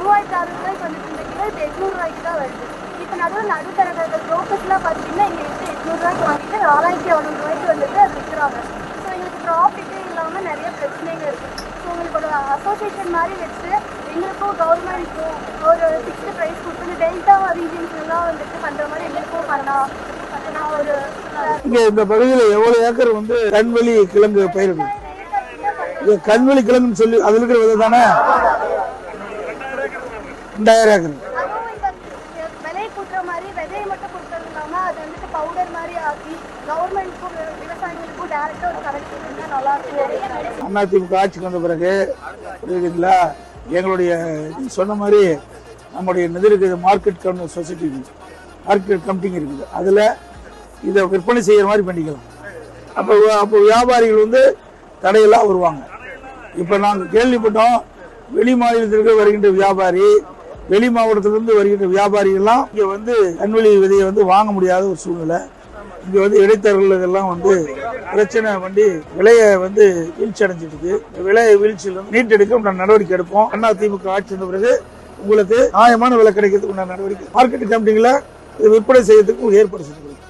3600 ரூபாய்க்கு வந்துட்டு இருந்த கிலோ இப்போ 800 ரூபாய்க்கு தான் வருது. இப்போ நடுத்தரகர்கள் ப்ரோக்கர்ஸ்லாம் பார்த்தீங்கன்னா இங்கே வந்து 800 ரூபாய்க்கு வாங்கிட்டு 4600 ரூபாய்க்கு வந்துட்டு அது விற்கிறாங்க. ஸோ எங்களுக்கு ப்ராஃபிட்டே இல்லாமல் நிறைய பிரச்சனைகள் இருக்குது. ஸோ உங்களுக்கு ஒரு அசோசியேஷன் மாதிரி வச்சு எங்களுக்கும் கவர்மெண்ட்டுக்கும் ஒரு ஃபிக்ஸ்டு ப்ரைஸ் கொடுத்து இந்த டெல்டா ரீஜன்ஸ்லாம் வந்துட்டு பண்ணுற மாதிரி எங்களுக்கும் பண்ணலாம். நான் ஒரு இந்த பகுதியில் எவ்வளவு ஏக்கர் வந்து கண்வெளி கிழங்கு பயிரிடும்? கண்வெளி கிழங்குன்னு சொல்லி அதுல இருக்கிற விதை தானே 2000 ஏக்கர். விலை கூட்டுற மாதிரி விதையை மட்டும் கொடுக்கறது இல்லாமல் அது வந்துட்டு பவுடர் மாதிரி ஆக்கி கவர்மெண்ட்டுக்கும் விவசாயிகளுக்கும் டேரக்டாக ஒரு கரெக்ட் இருந்தால் நல்லா இருக்கும். அதிமுக ஆட்சிக்கு வந்த பிறகு புரியுதுங்களா, எங்களுடைய சொன்ன மாதிரி நம்முடைய நிதி இருக்குது, மார்க்கெட் சொசைட்டி மார்க்கெட் கமிட்டிங் இருக்குது, அதில் இதை விற்பனை செய்கிற மாதிரி பண்ணிக்கலாம். அப்போ வியாபாரிகள் வந்து தடையெல்லாம் வருவாங்க. இப்போ நாங்கள் கேள்விப்பட்டோம், வெளி மாநிலத்திற்கு வருகின்ற வியாபாரி, வெளி மாவட்டத்திலிருந்து வருகின்ற வியாபாரிகள்லாம் இங்கே வந்து கண்வெளி விதையை வந்து வாங்க முடியாத ஒரு சூழ்நிலை. இங்கே வந்து இடைத்தரகர்களெல்லாம் வந்து பிரச்சனை பண்ணி விலையை வந்து வீழ்ச்சி அடைஞ்சிட்டு இருக்கு. விலையை வீழ்ச்சியில் மீட்டெடுக்க நடவடிக்கை எடுப்போம். அதிமுக ஆட்சி வந்த பிறகு உங்களுக்கு நியாயமான விலை கிடைக்கிறதுக்கு நடவடிக்கை மார்க்கெட் கமிட்டிகளை விற்பனை செய்யறதுக்கு ஏற்பாடு செஞ்சுக்கிறோம்.